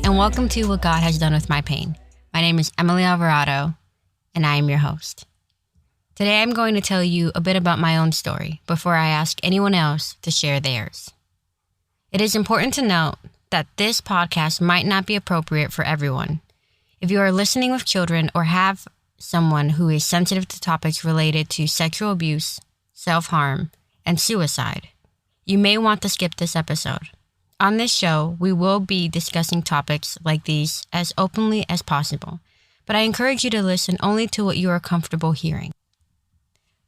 and welcome to What God Has Done With My Pain. My name is Emily Alvarado, and I am your host. Today I'm going to tell you a bit about my own story before I ask anyone else to share theirs. It is important to note that this podcast might not be appropriate for everyone. If you are listening with children or have someone who is sensitive to topics related to sexual abuse, self-harm, and suicide, you may want to skip this episode. On this show, we will be discussing topics like these as openly as possible, but I encourage you to listen only to what you are comfortable hearing.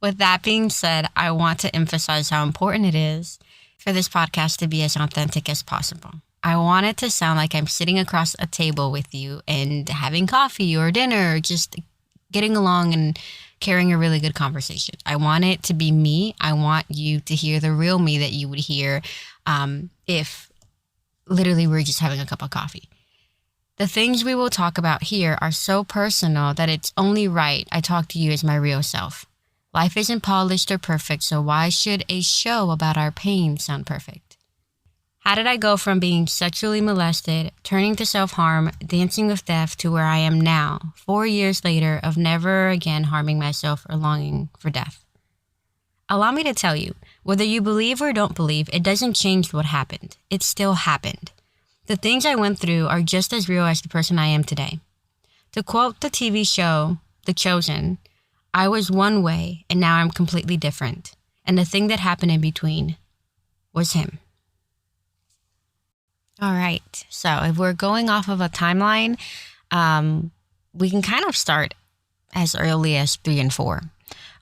With that being said, I want to emphasize how important it is for this podcast to be as authentic as possible. I want it to sound like I'm sitting across a table with you and having coffee or dinner, or just getting along and carrying a really good conversation. I want it to be me. I want you to hear the real me that you would hear if literally we're just having a cup of coffee. The things we will talk about here are so personal that it's only right I talk to you as my real self. Life isn't polished or perfect, so why should a show about our pain sound perfect? How did I go from being sexually molested, turning to self-harm, dancing with death, to where I am now, 4 years later, of never again harming myself or longing for death? Allow me to tell you, whether you believe or don't believe, it doesn't change what happened. It still happened. The things I went through are just as real as the person I am today. To quote the TV show, The Chosen, I was one way and now I'm completely different. And the thing that happened in between was him. All right, so if we're going off of a timeline, we can kind of start as early as 3 and 4.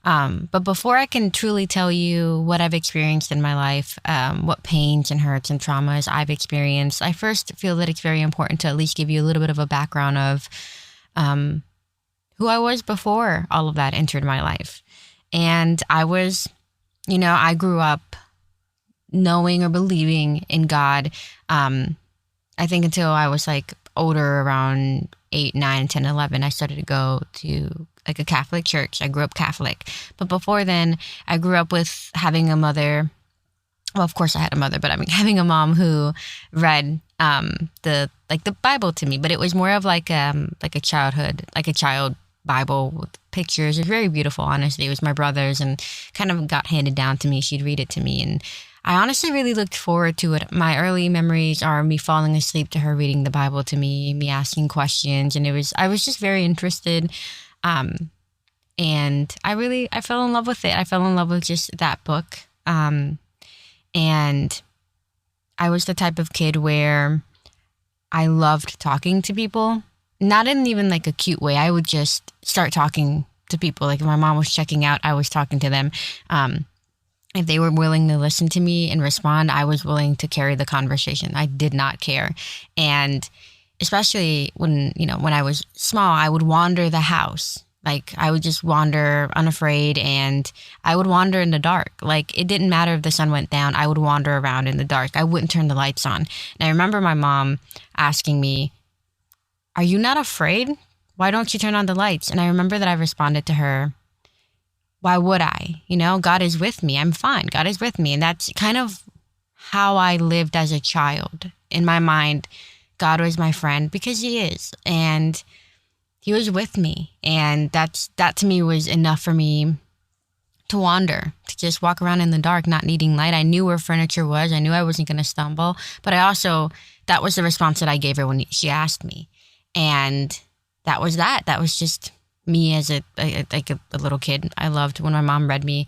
But before I can truly tell you what I've experienced in my life, what pains and hurts and traumas I've experienced, I first feel that it's very important to at least give you a little bit of a background of who I was before all of that entered my life. And I was, I grew up knowing or believing in God. I think until I was older, around 8, 9, 10, 11, I started to go to a Catholic church. I grew up Catholic. But before then, I grew up with having a mother. Well, of course I had a mother, but having a mom who read the Bible to me. But it was more of a child Bible with pictures. It was very beautiful, honestly. It was my brother's and kind of got handed down to me. She'd read it to me, and I honestly really looked forward to it. My early memories are me falling asleep to her reading the Bible to me asking questions, and I was just very interested. And I fell in love with it. I fell in love with just that book. And I was the type of kid where I loved talking to people, not in even a cute way. I would just start talking to people. If my mom was checking out, I was talking to them. If they were willing to listen to me and respond, I was willing to carry the conversation. I did not care. And especially when I was small, I would wander the house. I would just wander unafraid, and I would wander in the dark. It didn't matter if the sun went down. I would wander around in the dark. I wouldn't turn the lights on. And I remember my mom asking me, "Are you not afraid? Why don't you turn on the lights?" And I remember that I responded to her, "Why would I? God is with me. I'm fine. God is with me." And that's kind of how I lived as a child. In my mind, God was my friend because he is. And he was with me. And that to me was enough for me to wander, to just walk around in the dark, not needing light. I knew where furniture was. I knew I wasn't going to stumble. But that was the response that I gave her when she asked me. And that was that. That was just me as a little kid. I loved when my mom read me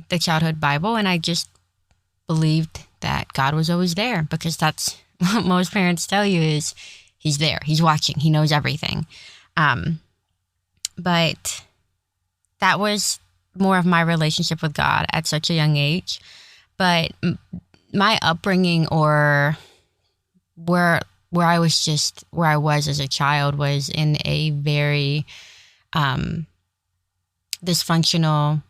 the childhood Bible, and I just believed that God was always there, because that's what most parents tell you is he's there, he's watching, he knows everything. But that was more of my relationship with God at such a young age. But my upbringing, or where I was as a child, was in a very dysfunctional,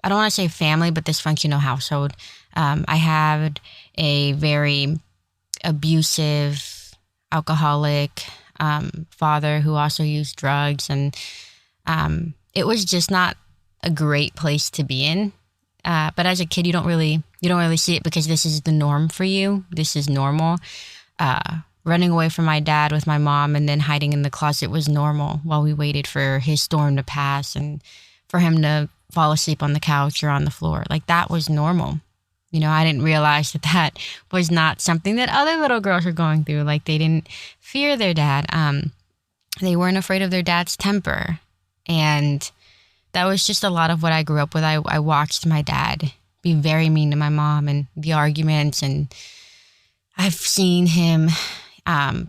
I don't want to say family, but dysfunctional household. I had a very abusive, alcoholic father who also used drugs, and it was just not a great place to be in. But as a kid, you don't really see it because this is the norm for you. This is normal. running away from my dad with my mom and then hiding in the closet was normal while we waited for his storm to pass and for him to fall asleep on the couch or on the floor. Like, that was normal. I didn't realize that that was not something that other little girls were going through. Like, they didn't fear their dad. They weren't afraid of their dad's temper. And that was just a lot of what I grew up with. I watched my dad be very mean to my mom and the arguments. And I've seen him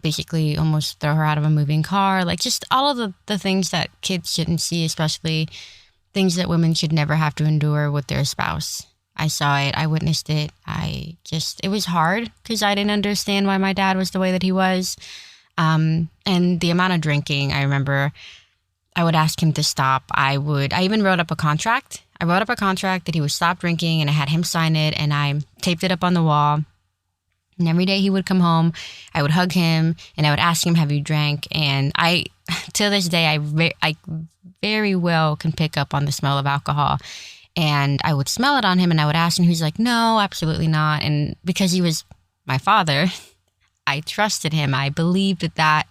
basically almost throw her out of a moving car. Like, just all of the things that kids shouldn't see, especially things that women should never have to endure with their spouse. I saw it. I witnessed it. It was hard because I didn't understand why my dad was the way that he was. And the amount of drinking, I remember I would ask him to stop. I even wrote up a contract. I wrote up a contract that he would stop drinking, and I had him sign it, and I taped it up on the wall. And every day he would come home, I would hug him, and I would ask him, have you drank? And to this day, I very well can pick up on the smell of alcohol. And I would smell it on him, and I would ask him, he's like, no, absolutely not. And because he was my father, I trusted him. I believed that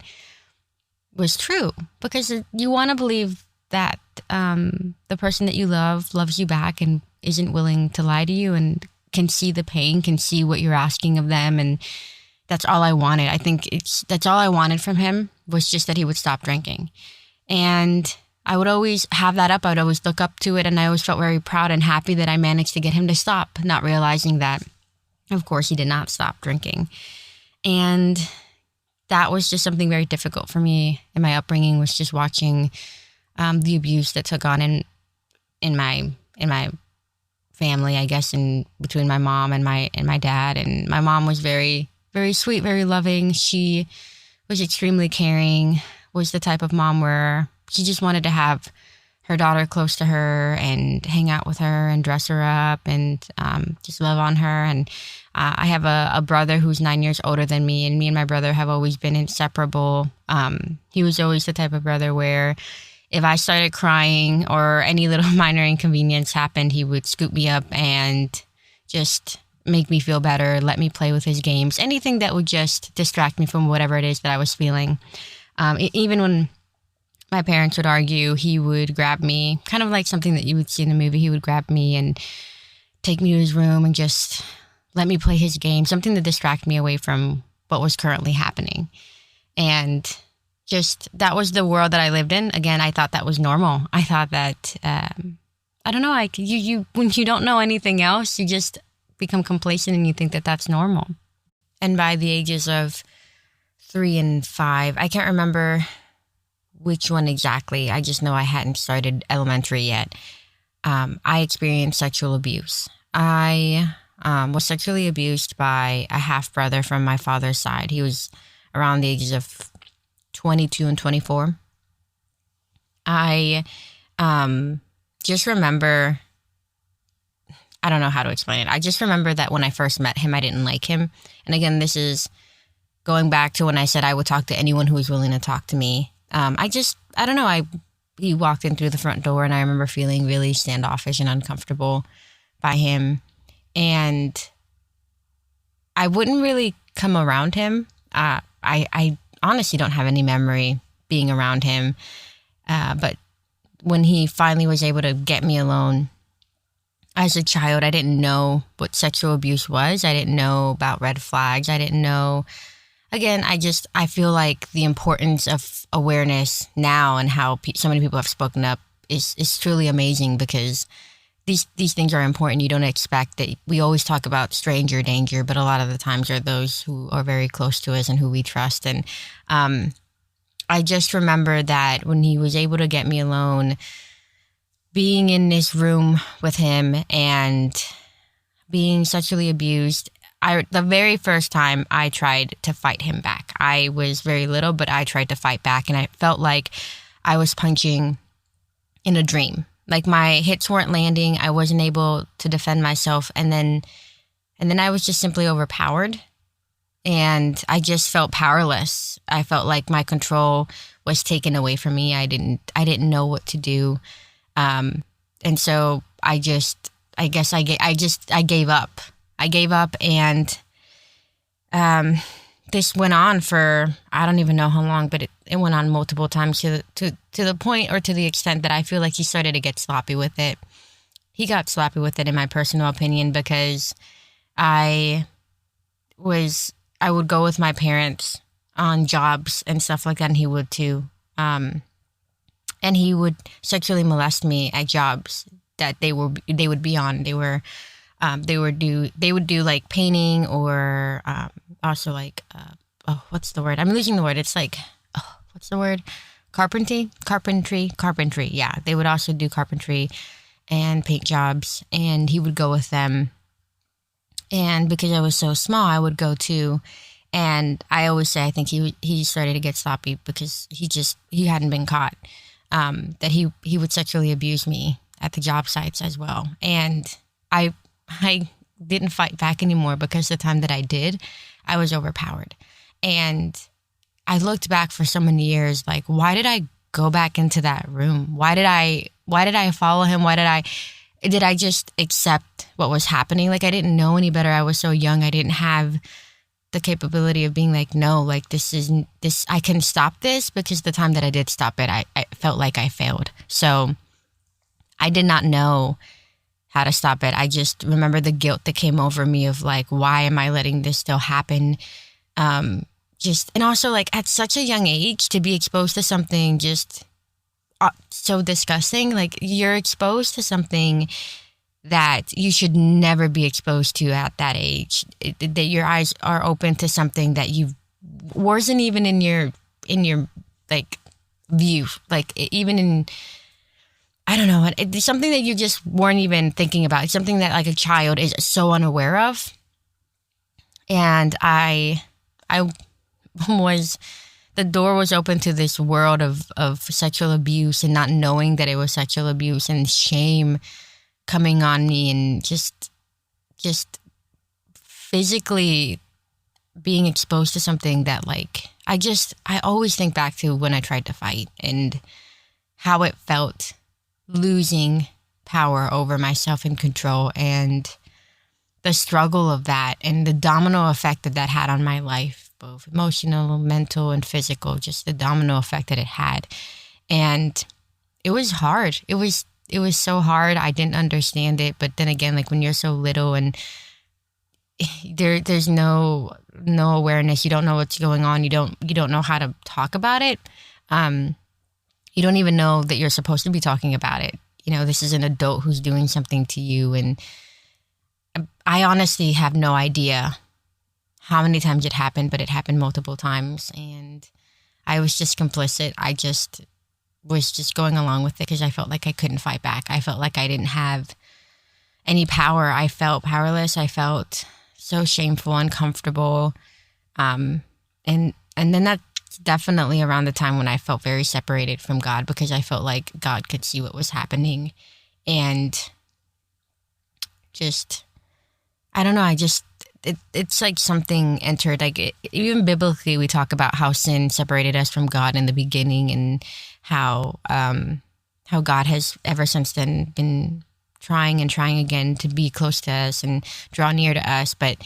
was true, because you want to believe that the person that you love loves you back and isn't willing to lie to you and can see the pain, can see what you're asking of them. And that's all I wanted. I think that's all I wanted from him, was just that he would stop drinking. And I would always have that up. I would always look up to it. And I always felt very proud and happy that I managed to get him to stop, not realizing that, of course, he did not stop drinking. And that was just something very difficult for me in my upbringing, was just watching the abuse that took on in my family, I guess, in between my mom and my dad. And my mom was very, very sweet, very loving. She was extremely caring, was the type of mom where she just wanted to have her daughter close to her and hang out with her and dress her up and just love on her. And I have a brother who's 9 years older than me, and me and my brother have always been inseparable. He was always the type of brother where if I started crying or any little minor inconvenience happened, he would scoop me up and just make me feel better, let me play with his games, anything that would just distract me from whatever it is that I was feeling. Even when my parents would argue, he would grab me, kind of like something that you would see in a movie. He would grab me and take me to his room and just let me play his game, something to distract me away from what was currently happening. And just, that was the world that I lived in. Again, I thought that was normal. I thought that, I don't know, like you when you don't know anything else, you just become complacent and you think that that's normal. And by the ages of 3 and 5, I can't remember which one exactly. I just know I hadn't started elementary yet. I experienced sexual abuse. I was sexually abused by a half-brother from my father's side. He was around the ages of 22 and 24. I just remember, I don't know how to explain it. I just remember that when I first met him, I didn't like him. And again, this is going back to when I said I would talk to anyone who was willing to talk to me. I don't know. He walked in through the front door, and I remember feeling really standoffish and uncomfortable by him. And I wouldn't really come around him. I honestly don't have any memory being around him. But when he finally was able to get me alone, as a child, I didn't know what sexual abuse was. I didn't know about red flags. I didn't know. Again, I feel like the importance of awareness now and how so many people have spoken up is truly amazing, because these things are important. You don't expect that. We always talk about stranger danger, but a lot of the times are those who are very close to us and who we trust. And I just remember that when he was able to get me alone, being in this room with him and being sexually abused, the very first time I tried to fight him back. I was very little, but I tried to fight back, and I felt like I was punching in a dream. Like, my hits weren't landing. I wasn't able to defend myself, and then I was just simply overpowered, and I just felt powerless. I felt like my control was taken away from me. I didn't know what to do, and so I gave up. I gave up, and this went on for, I don't even know how long, but it went on multiple times to the point, or to the extent that I feel like he started to get sloppy with it. He got sloppy with it, in my personal opinion, because I would go with my parents on jobs and stuff like that, and he would too. And he would sexually molest me at jobs that they would be on. They would do like painting, or also like what's the word? I'm losing the word. It's like, what's the word? Carpentry. Yeah, they would also do carpentry and paint jobs, and he would go with them. And because I was so small, I would go too. And I always say, I think he started to get sloppy because he hadn't been caught. That he would sexually abuse me at the job sites as well. And I didn't fight back anymore, because the time that I did, I was overpowered. And I looked back for so many years, like, why did I go back into that room? Why did I follow him? Did I just accept what was happening? Like, I didn't know any better. I was so young. I didn't have the capability of being like, no, like, I can stop this, because the time that I did stop it, I felt like I failed. So I did not know how to stop it. I just remember the guilt that came over me of like, why am I letting this still happen? And also, like, at such a young age to be exposed to something just so disgusting. Like, you're exposed to something that you should never be exposed to at that age. That your eyes are open to something that you wasn't even in your like view. Like, even in, I don't know, it's something that you just weren't even thinking about. It's something that, like, a child is so unaware of. And I was, the door was open to this world of sexual abuse, and not knowing that it was sexual abuse, and shame coming on me, and just physically being exposed to something that, like, I always think back to when I tried to fight and how it felt, losing power over myself and control, and the struggle of that, and the domino effect that had on my life, both emotional, mental, and physical, just the domino effect that it had. And it was hard. It was so hard. I didn't understand it. But then again, like, when you're so little and there's no awareness, you don't know what's going on. You don't know how to talk about it. You don't even know that you're supposed to be talking about it. You know, this is an adult who's doing something to you. And I honestly have no idea how many times it happened, but it happened multiple times. And I was just complicit. I just was just going along with it because I felt like I couldn't fight back. I felt like I didn't have any power. I felt powerless. I felt so shameful, uncomfortable. And then that's definitely around the time when I felt very separated from God, because I felt like God could see what was happening. And just, I don't know, it's like something entered, like even biblically, we talk about how sin separated us from God in the beginning, and how God has ever since then been trying again to be close to us and draw near to us. But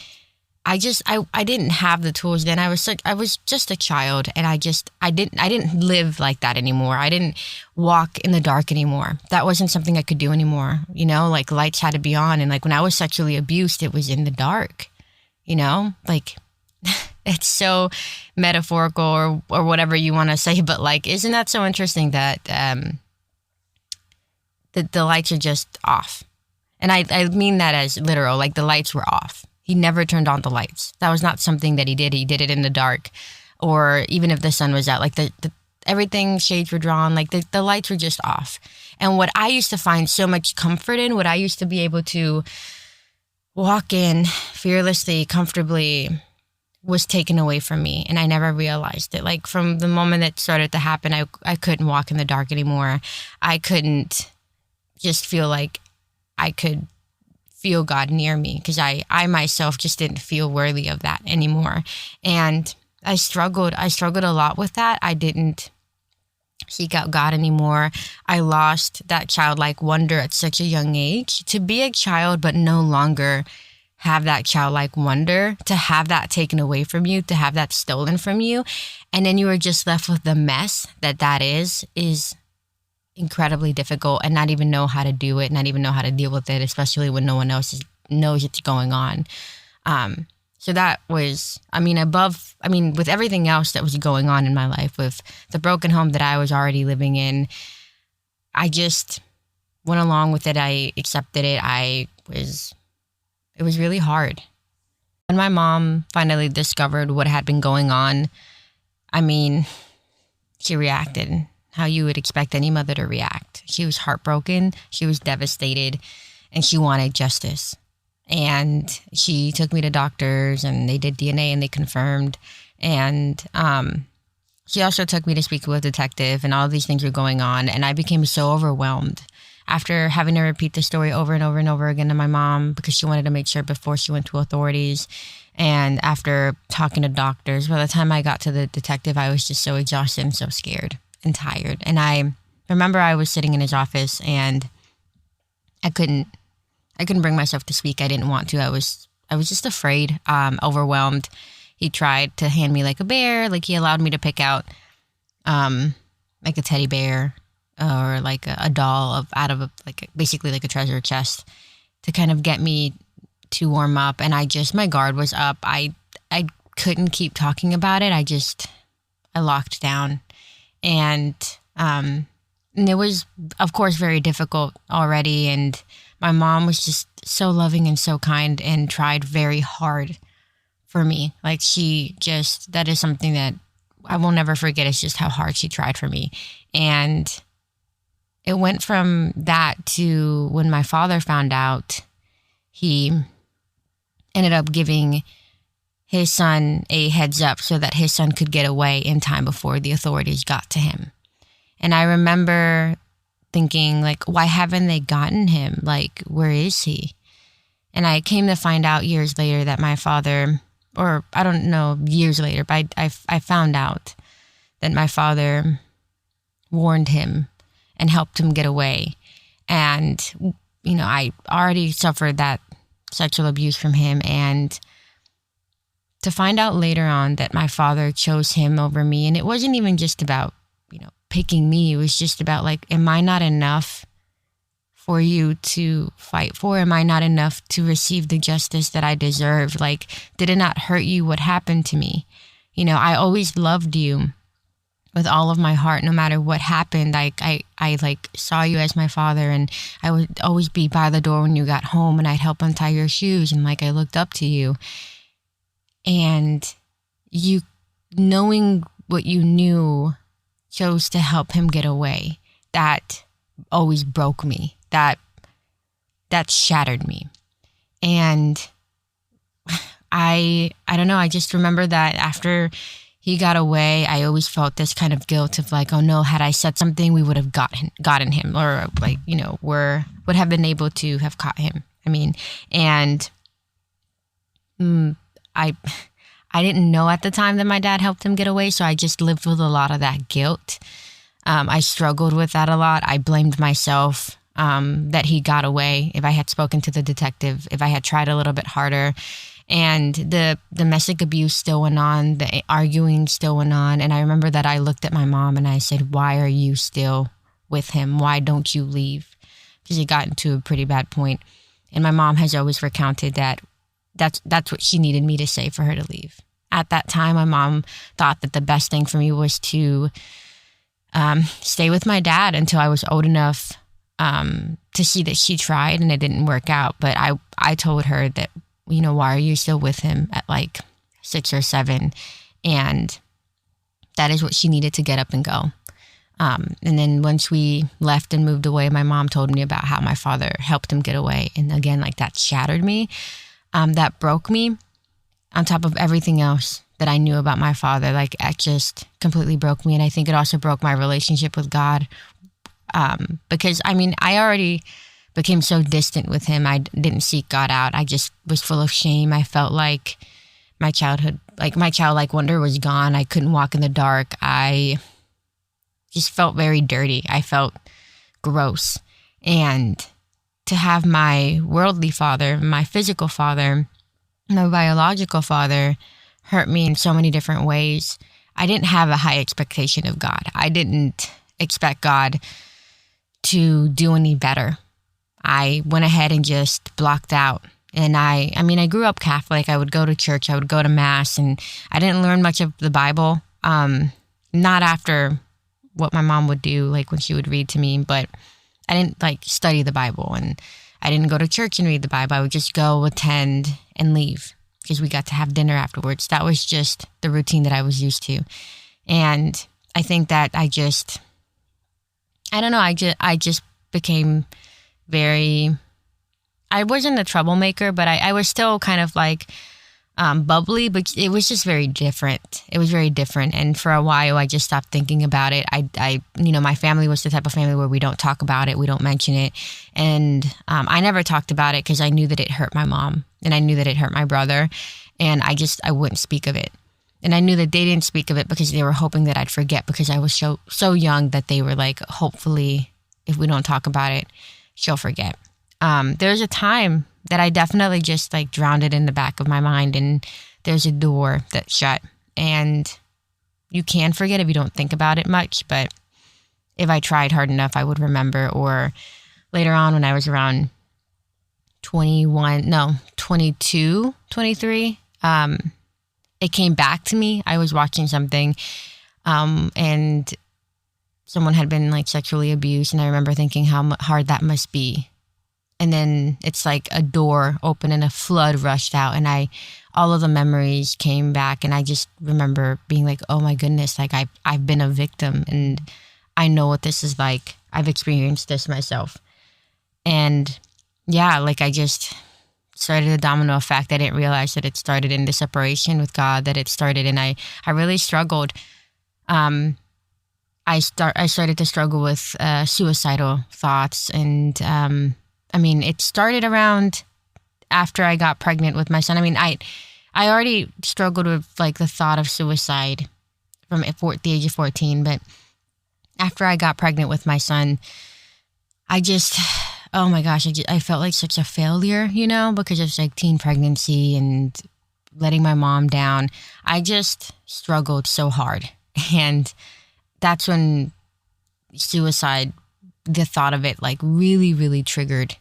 I didn't have the tools then. I was just a child, and I didn't live like that anymore. I didn't walk in the dark anymore. That wasn't something I could do anymore. You know, like, lights had to be on, and like when I was sexually abused, it was in the dark. You know, like, it's so metaphorical or whatever you want to say, but like, isn't that so interesting that the lights are just off? And I mean that as literal, like, the lights were off. He never turned on the lights. That was not something that he did. He did it in the dark, or even if the sun was out, like the everything, shades were drawn, like the lights were just off. And what I used to find so much comfort in, what I used to be able to walk in fearlessly, comfortably, was taken away from me. And I never realized it. Like, from the moment it started to happen, I couldn't walk in the dark anymore. I couldn't just feel like I could feel God near me, because I myself just didn't feel worthy of that anymore. And I struggled a lot with that. I didn't seek out God anymore. I lost that childlike wonder at such a young age, to be a child but no longer have that childlike wonder, to have that taken away from you, to have that stolen from you, and then you are just left with the mess that is incredibly difficult, and not even know how to do it, not even know how to deal with it, especially when no one else knows it's going on. So that was, with everything else that was going on in my life, with the broken home that I was already living in, I just went along with it. I accepted it. It was really hard. When my mom finally discovered what had been going on, she reacted how you would expect any mother to react. She was heartbroken. She was devastated, and she wanted justice. And she took me to doctors, and they did DNA, and they confirmed. And she also took me to speak with a detective, and all these things were going on. And I became so overwhelmed after having to repeat the story over and over and over again to my mom, because she wanted to make sure before she went to authorities. And after talking to doctors, by the time I got to the detective, I was just so exhausted and so scared and tired. And I remember I was sitting in his office, and I couldn't bring myself to speak. I didn't want to. I was just afraid, overwhelmed. He tried to hand me like a bear. Like, he allowed me to pick out like a teddy bear or like a doll basically like a treasure chest to kind of get me to warm up. And my guard was up. I couldn't keep talking about it. I locked down. And it was, of course, very difficult already. And my mom was just so loving and so kind and tried very hard for me. Like, that is something that I will never forget. It's just how hard she tried for me. And it went from that to when my father found out, he ended up giving his son a heads up so that his son could get away in time before the authorities got to him. And I remember thinking, like, why haven't they gotten him? Like, where is he? And I came to find out years later that my father, or I don't know, years later, but I found out that my father warned him and helped him get away. And, I already suffered that sexual abuse from him. And to find out later on that my father chose him over me, and it wasn't even just about, picking me. It was just about, like, am I not enough for you to fight for? Am I not enough to receive the justice that I deserved? Like, did it not hurt you what happened to me? I always loved you with all of my heart, no matter what happened. I saw you as my father, and I would always be by the door when you got home, and I'd help untie your shoes, and I looked up to you. And you, knowing what you knew, chose to help him get away. That always broke me. That shattered me. And I don't know, I just remember that after he got away, I always felt this kind of guilt of like, oh no, had I said something, we would have gotten him, or would have been able to have caught him. And I didn't know at the time that my dad helped him get away, so I just lived with a lot of that guilt. I struggled with that a lot. I blamed myself that he got away. If I had spoken to the detective, if I had tried a little bit harder. And the domestic abuse still went on, the arguing still went on. And I remember that I looked at my mom and I said, why are you still with him? Why don't you leave? Because it got to a pretty bad point. And my mom has always recounted that that's what she needed me to say for her to leave. At that time, my mom thought that the best thing for me was to stay with my dad until I was old enough to see that she tried and it didn't work out. But I told her that, why are you still with him at like 6 or 7? And that is what she needed to get up and go. And then once we left and moved away, my mom told me about how my father helped him get away. And again, like, that shattered me. That broke me on top of everything else that I knew about my father. Like, it just completely broke me. And I think it also broke my relationship with God. Because I already became so distant with him. I didn't seek God out. I just was full of shame. I felt like my childlike wonder was gone. I couldn't walk in the dark. I just felt very dirty. I felt gross. And to have my worldly father, my physical father, My biological father hurt me in so many different ways. I didn't have a high expectation of God. I didn't expect God to do any better. I went ahead and just blocked out. And I mean, I grew up Catholic. I would go to church. I would go to mass, and I didn't learn much of the Bible. Not after what my mom would do, like when she would read to me, but I didn't like study the Bible, and I didn't go to church and read the Bible. I would just go attend and leave because we got to have dinner afterwards. That was just the routine that I was used to. And I think that I don't know, I just became very, I wasn't a troublemaker, but I was still kind of like bubbly, but it was just very different. It was very different. And for a while, I just stopped thinking about it. My family was the type of family where we don't talk about it. We don't mention it. And I never talked about it because I knew that it hurt my mom, and I knew that it hurt my brother. And I wouldn't speak of it. And I knew that they didn't speak of it because they were hoping that I'd forget, because I was so young that they were like, hopefully, if we don't talk about it, she'll forget. There's a time that I definitely just like drowned it in the back of my mind, and there's a door that shut, and you can forget if you don't think about it much, but if I tried hard enough, I would remember. Or later on, when I was around 22, 23, it came back to me. I was watching something, and someone had been like sexually abused, and I remember thinking how hard that must be. And then it's like a door opened and a flood rushed out, and all of the memories came back, and I just remember being like, oh my goodness, like I've been a victim, and I know what this is like. I've experienced this myself. And yeah, like I just started a domino effect. I didn't realize that it started in the separation with God, that it started, and I really struggled. I started to struggle with suicidal thoughts, and it started around after I got pregnant with my son. I mean, I already struggled with like the thought of suicide from the age of 14, but after I got pregnant with my son, oh my gosh, I felt like such a failure, because of like teen pregnancy and letting my mom down. I just struggled so hard. And that's when suicide, the thought of it like really, really triggered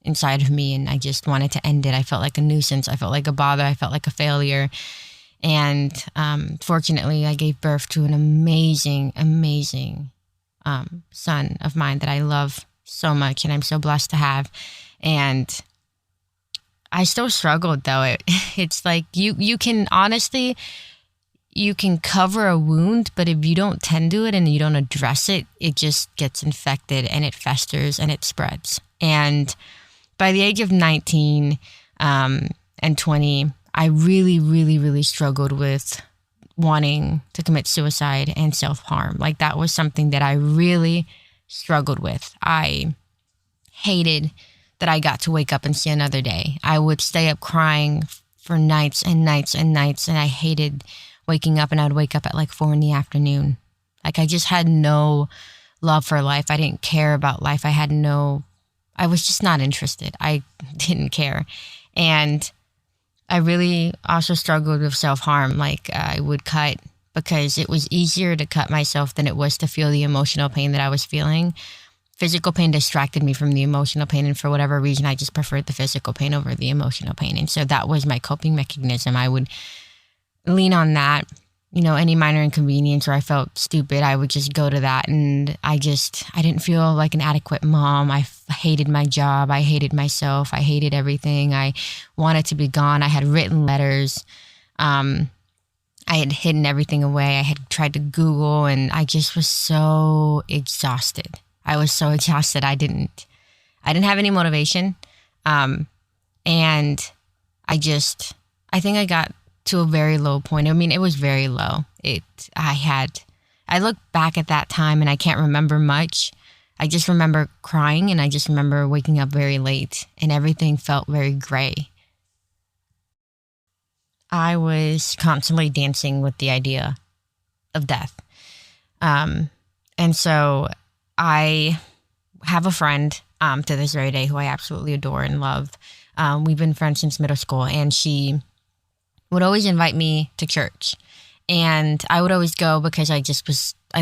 inside of me, and I just wanted to end it. I felt like a nuisance. I felt like a bother. I felt like a failure. And fortunately, I gave birth to an amazing, amazing son of mine that I love so much, and I'm so blessed to have. And I still struggled, though. It's like you can honestly, you can cover a wound, but if you don't tend to it and you don't address it, it just gets infected, and it festers, and it spreads. And by the age of 19 and 20, I really, really, really struggled with wanting to commit suicide and self-harm. Like that was something that I really struggled with. I hated that I got to wake up and see another day. I would stay up crying for nights and nights and nights, and I hated waking up, and I would wake up at like 4 p.m. Like I just had no love for life. I didn't care about life. I was just not interested. I didn't care. And I really also struggled with self-harm. Like I would cut, because it was easier to cut myself than it was to feel the emotional pain that I was feeling. Physical pain distracted me from the emotional pain, and for whatever reason, I just preferred the physical pain over the emotional pain. And so that was my coping mechanism. I would lean on that. Any minor inconvenience or I felt stupid, I would just go to that. And I didn't feel like an adequate mom. I hated my job. I hated myself. I hated everything. I wanted to be gone. I had written letters. I had hidden everything away. I had tried to Google, and I just was so exhausted. I was so exhausted. I didn't have any motivation. And I think I got to a very low point. I mean, it was very low. I look back at that time and I can't remember much. I just remember crying, and I just remember waking up very late, and everything felt very gray. I was constantly dancing with the idea of death. And so I have a friend to this very day who I absolutely adore and love. We've been friends since middle school, and she would always invite me to church. And I would always go because I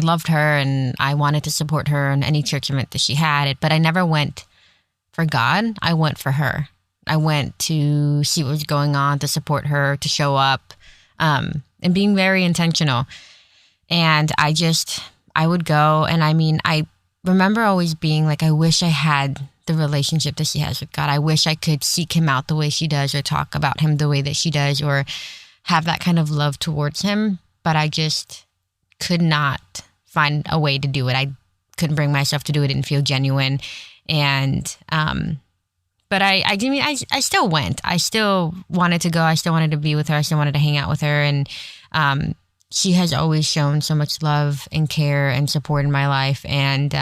loved her and I wanted to support her in any church event that she had. But I never went for God. I went for her. I went to see what was going on, to support her, to show up, and being very intentional. And I would go. And I remember always being like, I wish I had the relationship that she has with God. I wish I could seek him out the way she does, or talk about him the way that she does, or have that kind of love towards him. But I just could not find a way to do it. I couldn't bring myself to do it. It didn't feel genuine. And, but I still went. I still wanted to go. I still wanted to be with her. I still wanted to hang out with her. And, she has always shown so much love and care and support in my life. And,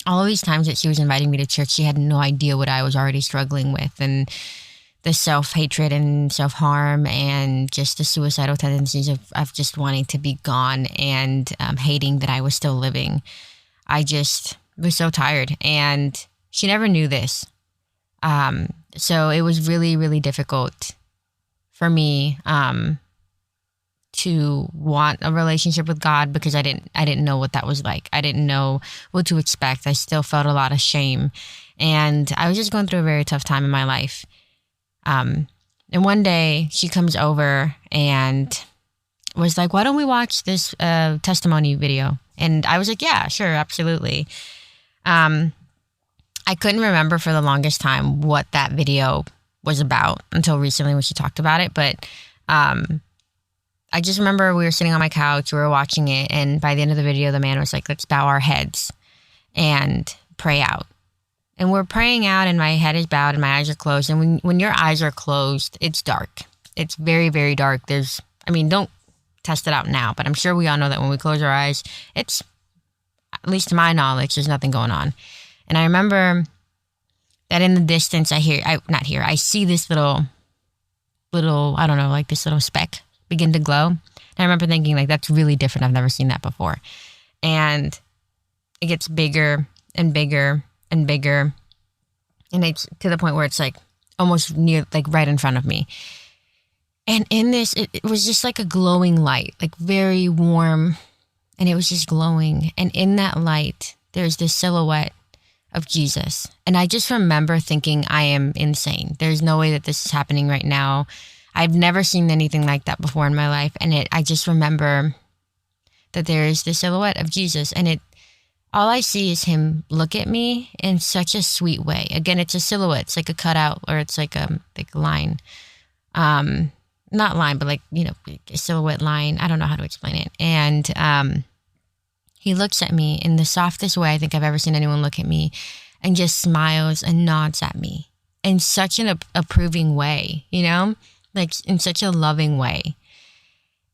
all of these times that she was inviting me to church, she had no idea what I was already struggling with, and the self-hatred and self-harm and just the suicidal tendencies of just wanting to be gone, and hating that I was still living. I just was so tired, and she never knew this. So it was really, really difficult for me to want a relationship with God, because I didn't know what that was like. I didn't know what to expect. I still felt a lot of shame, and I was just going through a very tough time in my life. And one day she comes over and was like, "Why don't we watch this testimony video?" And I was like, "Yeah, sure, absolutely." I couldn't remember for the longest time what that video was about until recently when she talked about it. But I just remember we were sitting on my couch, we were watching it, and by the end of the video, the man was like, "Let's bow our heads and pray out." And we're praying out, and my head is bowed and my eyes are closed. And when your eyes are closed, it's dark. It's very, very dark. Don't test it out now, but I'm sure we all know that when we close our eyes, it's, at least to my knowledge, there's nothing going on. And I remember that in the distance, I see this little, I don't know, like this little speck begin to glow. And I remember thinking, like, that's really different. I've never seen that before. And it gets bigger and bigger and bigger. And it's to the point where it's like almost near, like right in front of me. And in this, it was just like a glowing light, like very warm. And it was just glowing. And in that light, there's this silhouette of Jesus. And I just remember thinking, I am insane. There's no way that this is happening right now. I've never seen anything like that before in my life. And I just remember that there is this silhouette of Jesus. And all I see is him look at me in such a sweet way. Again, it's a silhouette. It's like a cutout, or it's like a line. Not line, but like, a silhouette line. I don't know how to explain it. And he looks at me in the softest way I think I've ever seen anyone look at me, and just smiles and nods at me in such an approving way, like in such a loving way.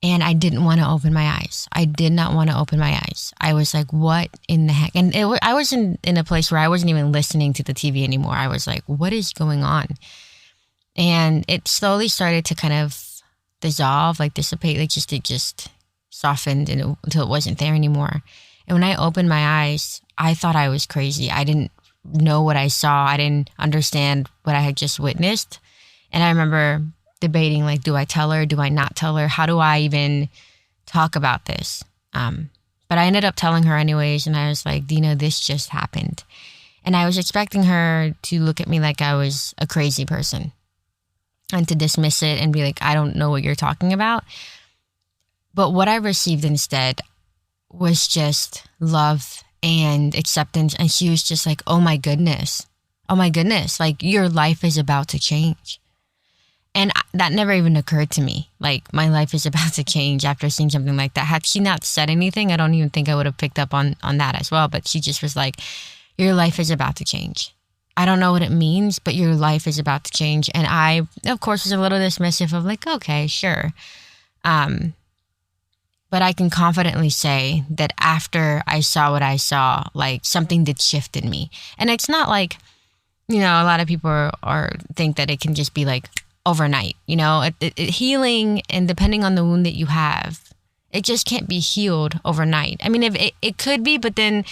And I didn't want to open my eyes. I did not want to open my eyes. I was like, what in the heck? And I was in a place where I wasn't even listening to the TV anymore. I was like, what is going on? And it slowly started to kind of dissolve, like dissipate, like it just softened until it wasn't there anymore. And when I opened my eyes, I thought I was crazy. I didn't know what I saw. I didn't understand what I had just witnessed. And I remember debating, like, do I tell her? Do I not tell her? How do I even talk about this? But I ended up telling her anyways. And I was like, Dina, this just happened. And I was expecting her to look at me like I was a crazy person and to dismiss it and be like, I don't know what you're talking about. But what I received instead was just love and acceptance. And she was just like, oh my goodness, like your life is about to change. And that never even occurred to me. Like, my life is about to change after seeing something like that. Had she not said anything, I don't even think I would have picked up on that as well. But she just was like, your life is about to change. I don't know what it means, but your life is about to change. And I, of course, was a little dismissive of like, okay, sure. But I can confidently say that after I saw what I saw, like, something did shift in me. And it's not like, a lot of people think that it can just be like overnight, healing, and depending on the wound that you have, it just can't be healed overnight. I mean, if it could be, but then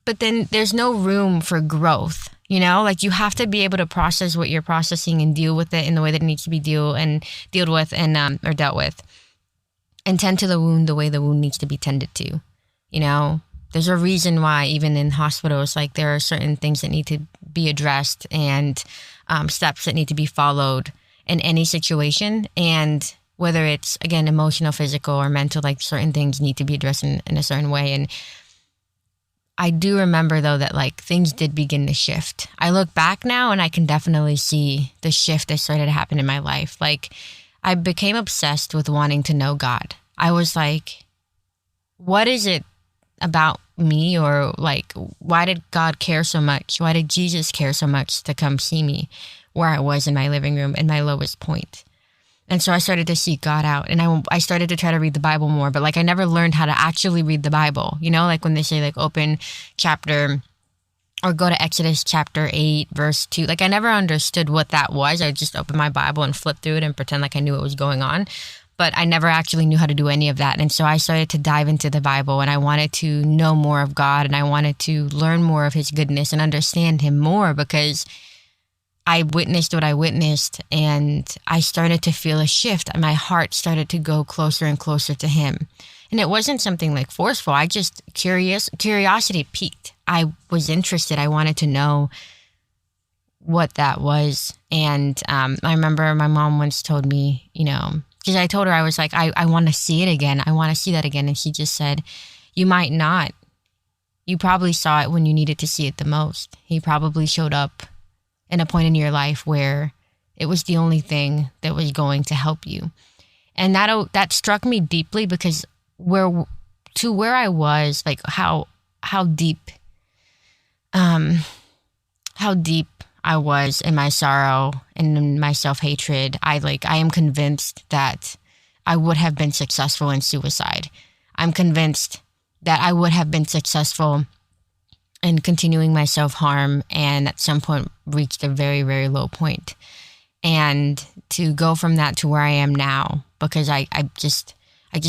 there's no room for growth. Like you have to be able to process what you're processing and deal with it in the way that it needs to be dealt with or dealt with, and tend to the wound the way the wound needs to be tended to. There's a reason why even in hospitals, like there are certain things that need to be addressed and steps that need to be followed in any situation. And whether it's, again, emotional, physical, or mental, like certain things need to be addressed in a certain way. And I do remember, though, that like things did begin to shift. I look back now and I can definitely see the shift that started to happen in my life. Like I became obsessed with wanting to know God. I was like, what is it about me? Or like, why did God care so much? Why did Jesus care so much to come see me where I was in my living room in my lowest point? And so I started to seek God out, and I started to try to read the Bible more, but like I never learned how to actually read the Bible. Like when they say like open chapter or go to Exodus chapter 8 verse 2, like I never understood what that was. I just opened my Bible and flipped through it and pretend like I knew what was going on. But I never actually knew how to do any of that. And so I started to dive into the Bible, and I wanted to know more of God, and I wanted to learn more of his goodness and understand him more, because I witnessed what I witnessed, and I started to feel a shift. My heart started to go closer and closer to him. And it wasn't something like forceful. I just curiosity piqued. I was interested. I wanted to know what that was. And I remember my mom once told me, because I told her, I was like, I want to see it again. I want to see that again. And she just said, you might not. You probably saw it when you needed to see it the most. He probably showed up in a point in your life where it was the only thing that was going to help you. And that struck me deeply, because where I was, like how deep I was in my sorrow and in my self-hatred, I am convinced that I would have been successful in suicide. I'm convinced that I would have been successful in continuing my self-harm, and at some point reached a very, very low point. And to go from that to where I am now, because I just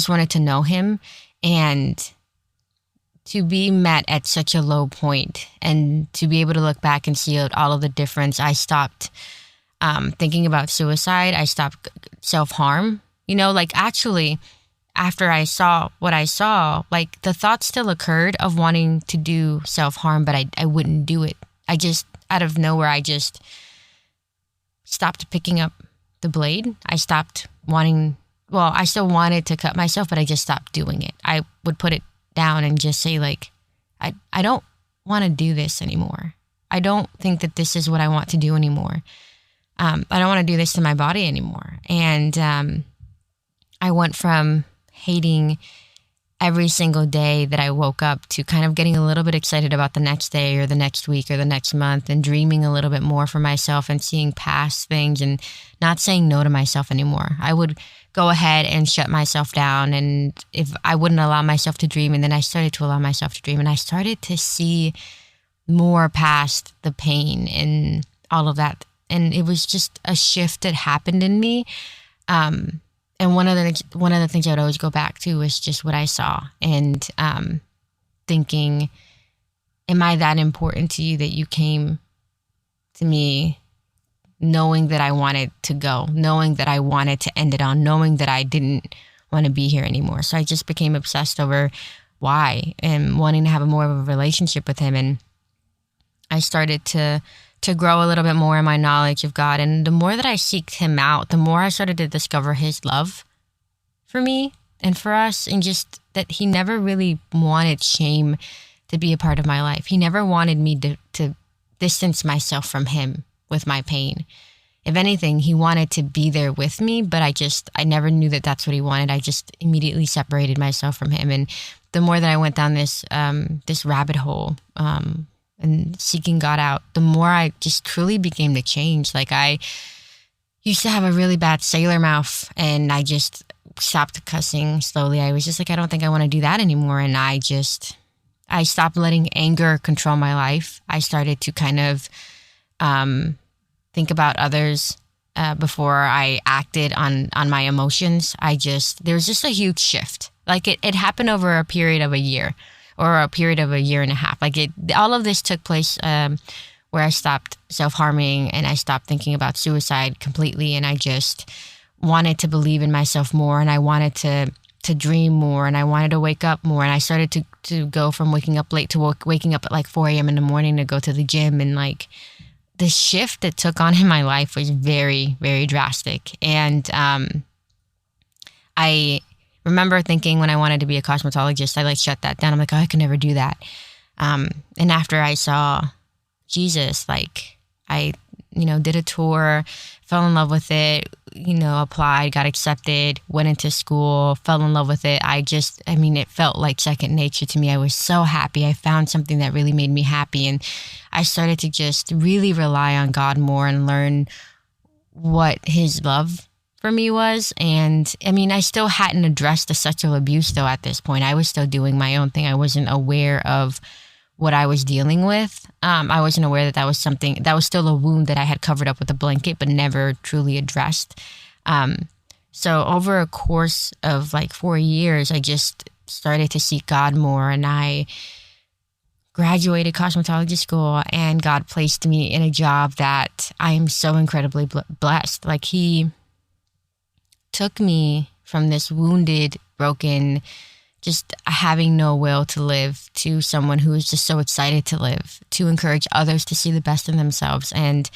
wanted to know him, and to be met at such a low point, and to be able to look back and see all of the difference. I stopped thinking about suicide. I stopped self-harm. Actually, after I saw what I saw, like the thought still occurred of wanting to do self-harm, but I wouldn't do it. I just, out of nowhere, I just stopped picking up the blade. I stopped I still wanted to cut myself, but I just stopped doing it. I would put it down and just say like, I don't want to do this anymore. I don't think that this is what I want to do anymore. I don't want to do this to my body anymore. And I went from hating every single day that I woke up to kind of getting a little bit excited about the next day or the next week or the next month, and dreaming a little bit more for myself and seeing past things and not saying no to myself anymore. I would go ahead and shut myself down, and if I wouldn't allow myself to dream, and then I started to allow myself to dream, and I started to see more past the pain and all of that. And it was just a shift that happened in me. And one of the things I would always go back to was just what I saw, and thinking, am I that important to you that you came to me knowing that I wanted to go, knowing that I wanted to end it on, knowing that I didn't want to be here anymore? So I just became obsessed over why, and wanting to have more of a relationship with him. And I started to grow a little bit more in my knowledge of God. And the more that I seeked him out, the more I started to discover his love for me and for us, and just that he never really wanted shame to be a part of my life. He never wanted me to distance myself from him with my pain. If anything, he wanted to be there with me, but I never knew that that's what he wanted. I just immediately separated myself from him. And the more that I went down this rabbit hole, and seeking God out, the more I just truly became to change. Like I used to have a really bad sailor mouth, and I just stopped cussing slowly. I was just like, I don't think I want to do that anymore. And I stopped letting anger control my life. I started to kind of think about others before I acted on my emotions. There was just a huge shift. Like it happened over a period of a year. Or a period of a year and a half. All of this took place where I stopped self-harming and I stopped thinking about suicide completely. And I just wanted to believe in myself more, and I wanted to dream more, and I wanted to wake up more. And I started to go from waking up late to waking up at like 4 a.m. in the morning to go to the gym. And like the shift it took on in my life was very, very drastic. And I remember thinking when I wanted to be a cosmetologist, I like shut that down. I'm like, oh, I could never do that. And after I saw Jesus, like I, did a tour, fell in love with it, applied, got accepted, went into school, fell in love with it. It felt like second nature to me. I was so happy. I found something that really made me happy. And I started to just really rely on God more and learn what his love for me was. And I still hadn't addressed the sexual abuse though at this point. I was still doing my own thing. I wasn't aware of what I was dealing with. I wasn't aware that was something that was still a wound that I had covered up with a blanket, but never truly addressed. So over a course of like 4 years, I just started to seek God more, and I graduated cosmetology school, and God placed me in a job that I am so incredibly blessed. Like he took me from this wounded, broken, just having no will to live, to someone who is just so excited to live, to encourage others to see the best in themselves, and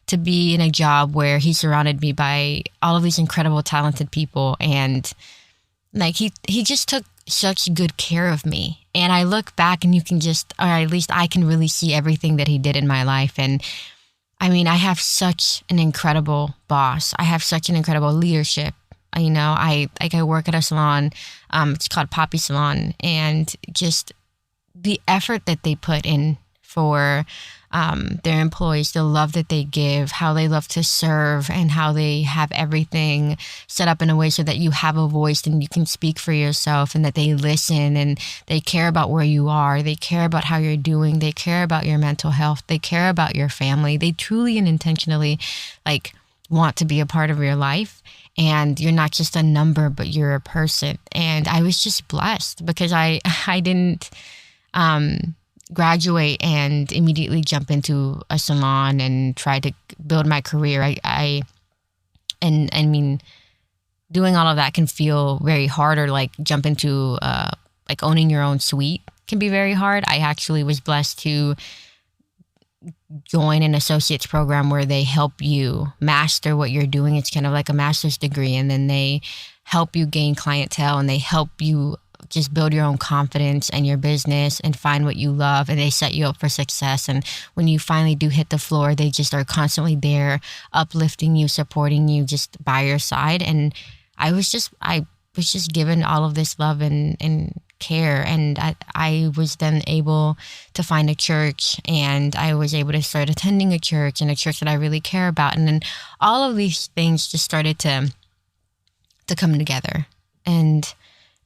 to be in a job where he surrounded me by all of these incredible, talented people. And like he just took such good care of me. And I look back and you can just, or at least I can really see everything that he did in my life. And I have such an incredible boss. I have such an incredible leadership. I work at a salon. It's called Poppy Salon, and just the effort that they put in for their employees, the love that they give, how they love to serve, and how they have everything set up in a way so that you have a voice and you can speak for yourself, and that they listen and they care about where you are. They care about how you're doing. They care about your mental health. They care about your family. They truly and intentionally want to be a part of your life. And you're not just a number, but you're a person. And I was just blessed because I didn't graduate and immediately jump into a salon and try to build my career. Doing all of that can feel very hard, or like jump into owning your own suite can be very hard. I actually was blessed to join an associate's program where they help you master what you're doing. It's kind of like a master's degree, and then they help you gain clientele, and they help you just build your own confidence and your business and find what you love, and they set you up for success. And when you finally do hit the floor, they just are constantly there, uplifting you, supporting you, just by your side. And I was just given all of this love and care. And I was then able to find a church, and I was able to start attending a church, and a church that I really care about. And then all of these things just started to come together, and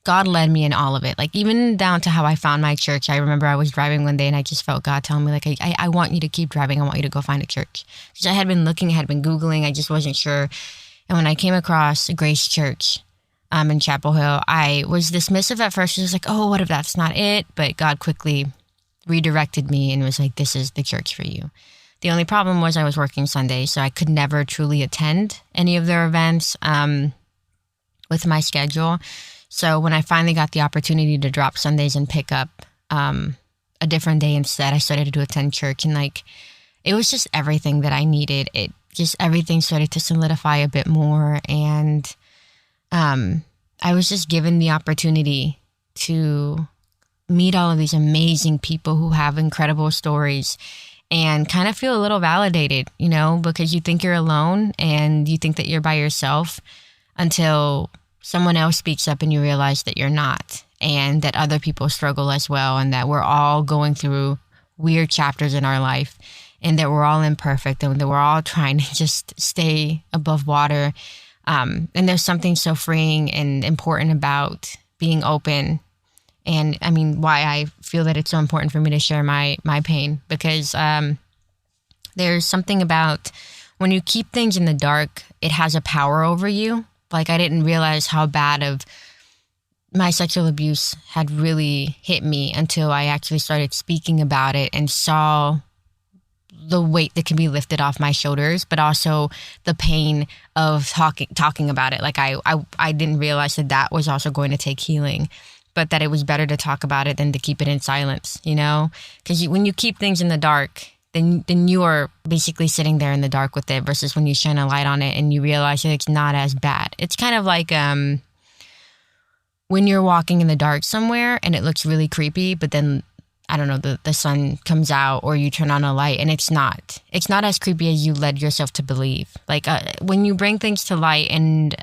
God led me in all of it. Like even down to how I found my church. I remember I was driving one day and I just felt God telling me, like, I want you to keep driving. I want you to go find a church. Because I had been looking, I had been Googling, I just wasn't sure. And when I came across Grace Church in Chapel Hill, I was dismissive at first. I was like, oh, what if that's not it? But God quickly redirected me and was like, this is the church for you. The only problem was I was working Sundays, so I could never truly attend any of their events with my schedule. So when I finally got the opportunity to drop Sundays and pick up a different day instead, I started to attend church, and it was just everything that I needed. It just, everything started to solidify a bit more, and I was just given the opportunity to meet all of these amazing people who have incredible stories, and kind of feel a little validated, because you think you're alone and you think that you're by yourself until someone else speaks up and you realize that you're not, and that other people struggle as well, and that we're all going through weird chapters in our life, and that we're all imperfect, and that we're all trying to just stay above water. And there's something so freeing and important about being open. And why I feel that it's so important for me to share my pain, because there's something about when you keep things in the dark, it has a power over you. Like, I didn't realize how bad of my sexual abuse had really hit me until I actually started speaking about it and saw the weight that can be lifted off my shoulders, but also the pain of talking about it. Like I didn't realize that was also going to take healing, but that it was better to talk about it than to keep it in silence, you know? Because when you keep things in the dark, then you are basically sitting there in the dark with it, versus when you shine a light on it and you realize that it's not as bad. It's kind of like when you're walking in the dark somewhere and it looks really creepy, but then, I don't know, the sun comes out or you turn on a light and it's not as creepy as you led yourself to believe. Like when you bring things to light and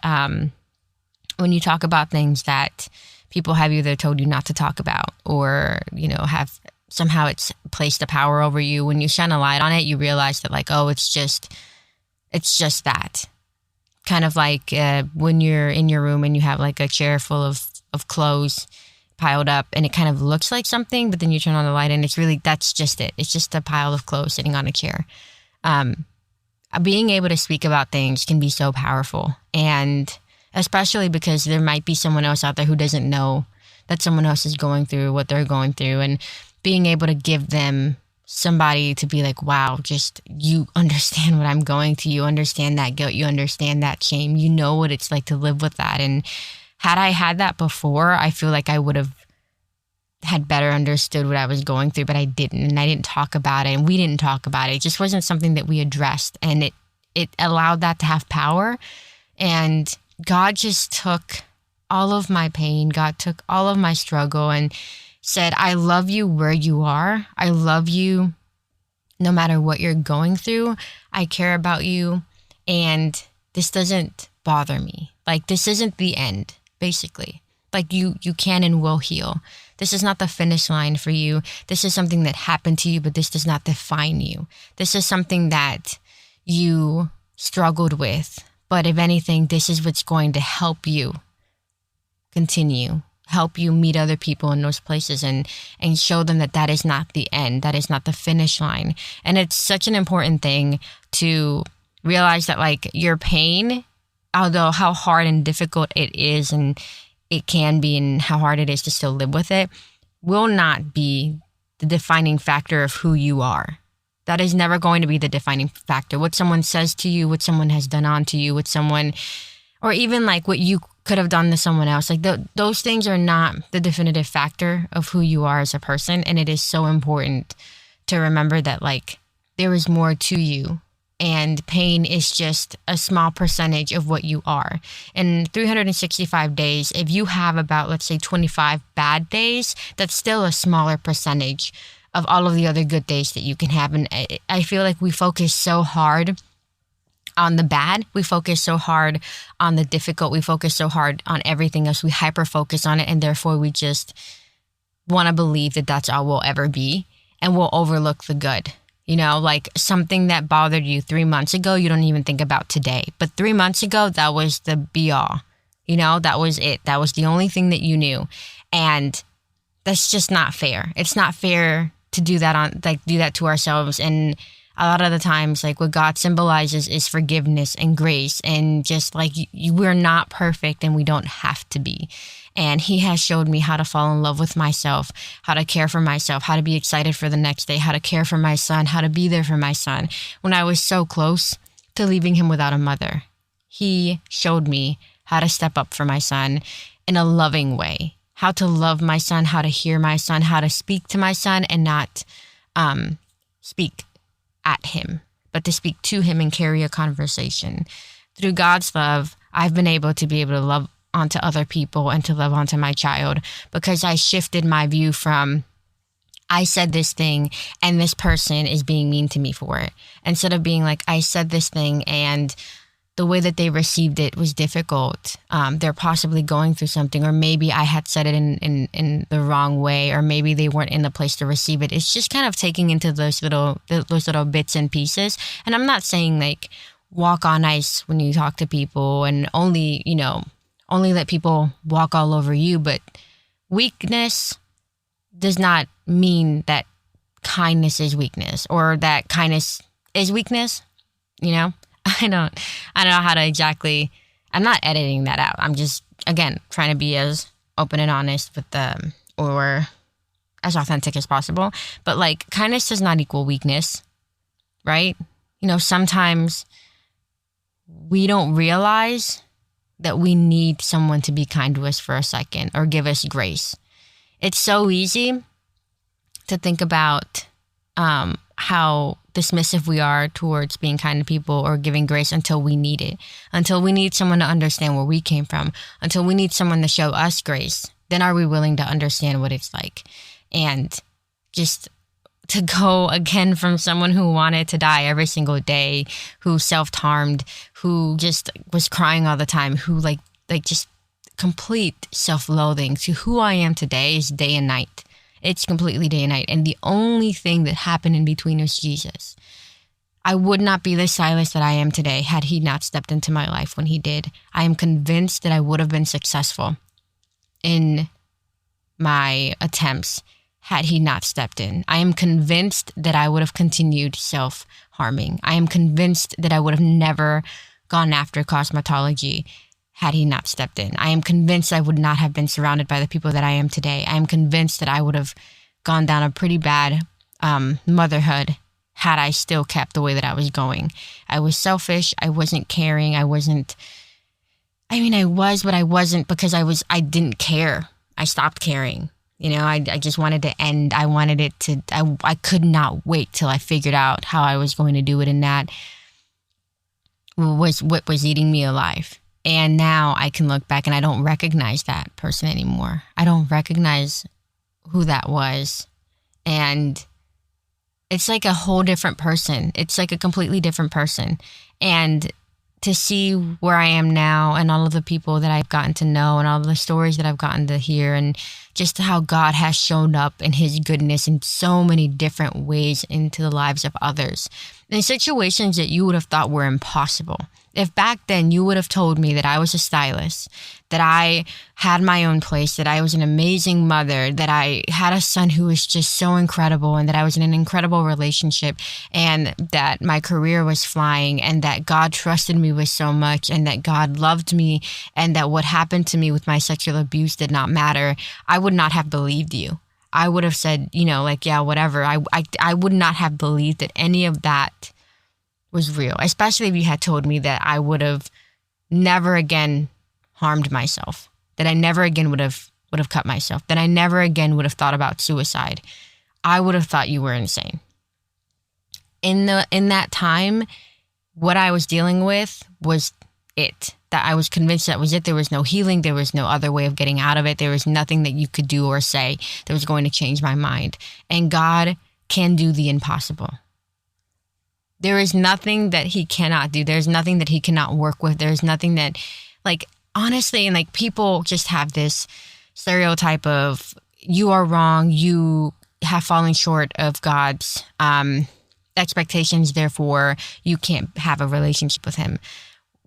when you talk about things that people have either told you not to talk about, or, you know, have somehow it's placed a power over you, when you shine a light on it, you realize that, like, oh, it's just that. Kind of like when you're in your room and you have like a chair full of clothes piled up and it kind of looks like something, but then you turn on the light and that's just it. It's just a pile of clothes sitting on a chair. Being able to speak about things can be so powerful, and especially because there might be someone else out there who doesn't know that someone else is going through what they're going through, and being able to give them somebody to be like, wow, just you understand what I'm going through. You understand that guilt. You understand that shame. You know what it's like to live with that. And had I had that before, I feel like I would have had better understood what I was going through, but I didn't. And I didn't talk about it, and we didn't talk about it. It just wasn't something that we addressed. And it allowed that to have power. And God just took all of my pain. God took all of my struggle and said, I love you where you are. I love you no matter what you're going through. I care about you. And this doesn't bother me. Like, this isn't the end, basically. Like, you can and will heal. This is not the finish line for you. This is something that happened to you, but this does not define you. This is something that you struggled with. But if anything, this is what's going to help you continue, help you meet other people in those places, and show them that is not the end, that is not the finish line. And it's such an important thing to realize that, like, your pain, although how hard and difficult it is, and it can be, and how hard it is to still live with it, will not be the defining factor of who you are. That is never going to be the defining factor. What someone says to you, what someone has done on to you, what someone, or even like what you could have done to someone else. Like those things are not the definitive factor of who you are as a person. And it is so important to remember that, like, there is more to you, and pain is just a small percentage of what you are. In 365 days, if you have about, let's say, 25 bad days, that's still a smaller percentage of all of the other good days that you can have. And I feel like we focus so hard on the bad. We focus so hard on the difficult. We focus so hard on everything else. We hyper focus on it. And therefore we just want to believe that that's all we'll ever be. And we'll overlook the good. You know, like something that bothered you 3 months ago, you don't even think about today. But 3 months ago, that was the be all. You know, that was it. That was the only thing that you knew. And that's just not fair. It's not fair to do that to ourselves. And a lot of the times, like, what God symbolizes is forgiveness and grace, and just like we're not perfect and we don't have to be. And He has showed me how to fall in love with myself, how to care for myself, how to be excited for the next day, how to care for my son, how to be there for my son. When I was so close to leaving him without a mother, He showed me how to step up for my son in a loving way, how to love my son, how to hear my son, how to speak to my son and not speak at him, but to speak to him and carry a conversation. Through God's love, I've been able to love onto other people and to love onto my child, because I shifted my view from, I said this thing and this person is being mean to me for it, instead of being like, I said this thing and the way that they received it was difficult. They're possibly going through something, or maybe I had said it in the wrong way, or maybe they weren't in the place to receive it. It's just kind of taking into those little bits and pieces. And I'm not saying like walk on ice when you talk to people and only let people walk all over you. But weakness does not mean that kindness is weakness, or that kindness is weakness, you know? I don't know how to exactly, I'm not editing that out. I'm just, again, trying to be as open and honest with them, or as authentic as possible. But like, kindness does not equal weakness. right? Sometimes we don't realize that we need someone to be kind to us for a second or give us grace. It's so easy to think about how dismissive we are towards being kind to people or giving grace until we need it, until we need someone to understand where we came from, until we need someone to show us grace. Then are we willing to understand what it's like? And just to go again from someone who wanted to die every single day, who self-harmed, who just was crying all the time, who like just complete self-loathing, to who I am today is day and night. It's completely day and night. And the only thing that happened in between was Jesus. I would not be the Silas that I am today had he not stepped into my life when he did. I am convinced that I would have been successful in my attempts had he not stepped in. I am convinced that I would have continued self-harming. I am convinced that I would have never gone after cosmetology had he not stepped in. I am convinced I would not have been surrounded by the people that I am today. I am convinced that I would have gone down a pretty bad motherhood had I still kept the way that I was going. I was selfish. I wasn't caring. I was, but I wasn't because I didn't care. I stopped caring. I just wanted to end. I wanted it to, I could not wait till I figured out how I was going to do it. And that was what was eating me alive. And now I can look back and I don't recognize that person anymore. I don't recognize who that was. And it's like a whole different person. It's like a completely different person. And to see where I am now and all of the people that I've gotten to know and all of the stories that I've gotten to hear and just how God has shown up in his goodness in so many different ways into the lives of others in situations that you would have thought were impossible. If back then you would have told me that I was a stylist, that I had my own place, that I was an amazing mother, that I had a son who was just so incredible and that I was in an incredible relationship and that my career was flying and that God trusted me with so much and that God loved me and that what happened to me with my sexual abuse did not matter, I would not have believed you. I would have said, yeah, whatever. I would not have believed that any of that was real, especially if you had told me that I would have never again harmed myself, that I never again would have cut myself, that I never again would have thought about suicide. I would have thought you were insane. In that time, what I was dealing with was it. That I was convinced that was it. There was no healing. There was no other way of getting out of it. There was nothing that you could do or say that was going to change my mind. And God can do the impossible. There is nothing that he cannot do. There's nothing that he cannot work with. There's nothing that, honestly, and people just have this stereotype of you are wrong, you have fallen short of God's expectations, therefore you can't have a relationship with him.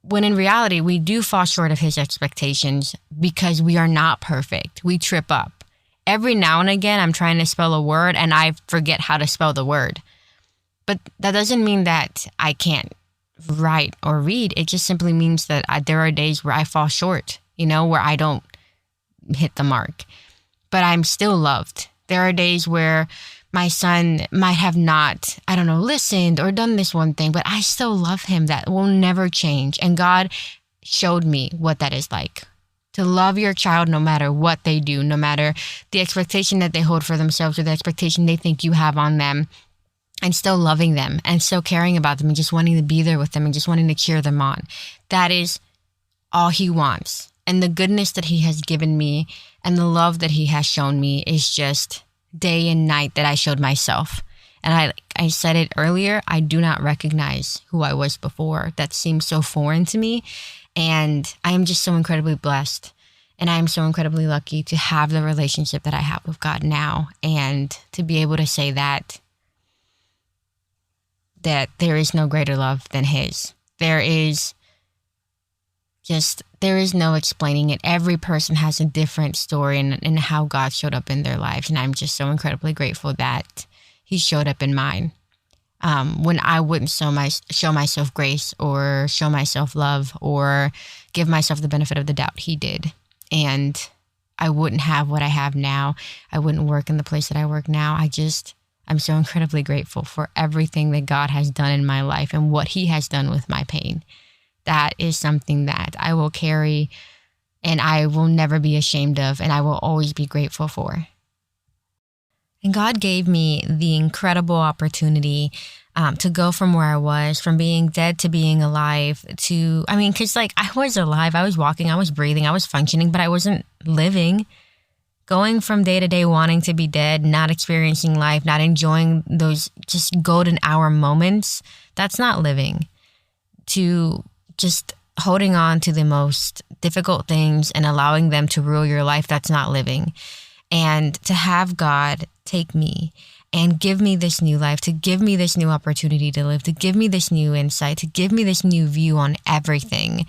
When in reality, we do fall short of his expectations because we are not perfect. We trip up. Every now and again, I'm trying to spell a word and I forget how to spell the word. But that doesn't mean that I can't write or read. It just simply means that there are days where I fall short, where I don't hit the mark. But I'm still loved. There are days where my son might have not, listened or done this one thing, but I still love him. That will never change. And God showed me what that is like. To love your child no matter what they do, no matter the expectation that they hold for themselves or the expectation they think you have on them. And still loving them and still caring about them and just wanting to be there with them and just wanting to cheer them on. That is all he wants. And the goodness that he has given me and the love that he has shown me is just day and night that I showed myself. And I said it earlier, I do not recognize who I was before. That seems so foreign to me. And I am just so incredibly blessed. And I am so incredibly lucky to have the relationship that I have with God now and to be able to say that there is no greater love than his. There is no explaining it. Every person has a different story and how God showed up in their lives. And I'm just so incredibly grateful that he showed up in mine. When I wouldn't show myself grace or show myself love or give myself the benefit of the doubt, he did. And I wouldn't have what I have now. I wouldn't work in the place that I work now. I'm so incredibly grateful for everything that God has done in my life and what He has done with my pain. That is something that I will carry and I will never be ashamed of, and I will always be grateful for. And God gave me the incredible opportunity to go from where I was, from being dead to being alive, because like I was alive, I was walking, I was breathing, I was functioning, but I wasn't living. Going from day to day wanting to be dead, not experiencing life, not enjoying those just golden hour moments, that's not living. To just holding on to the most difficult things and allowing them to rule your life, that's not living. And to have God take me and give me this new life, to give me this new opportunity to live, to give me this new insight, to give me this new view on everything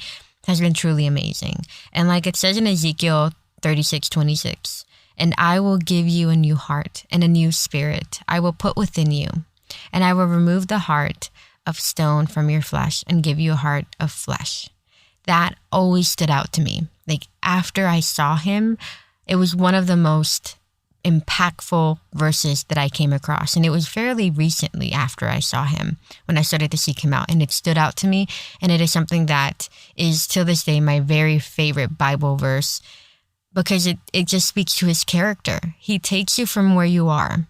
has been truly amazing. And like it says in Ezekiel 36:26, and I will give you a new heart and a new spirit I will put within you, and I will remove the heart of stone from your flesh and give you a heart of flesh. That always stood out to me. Like after I saw him, it was one of the most impactful verses that I came across. And it was fairly recently after I saw him when I started to seek him out. And it stood out to me. And it is something that is till this day my very favorite Bible verse, because it just speaks to his character. He takes you from where you are.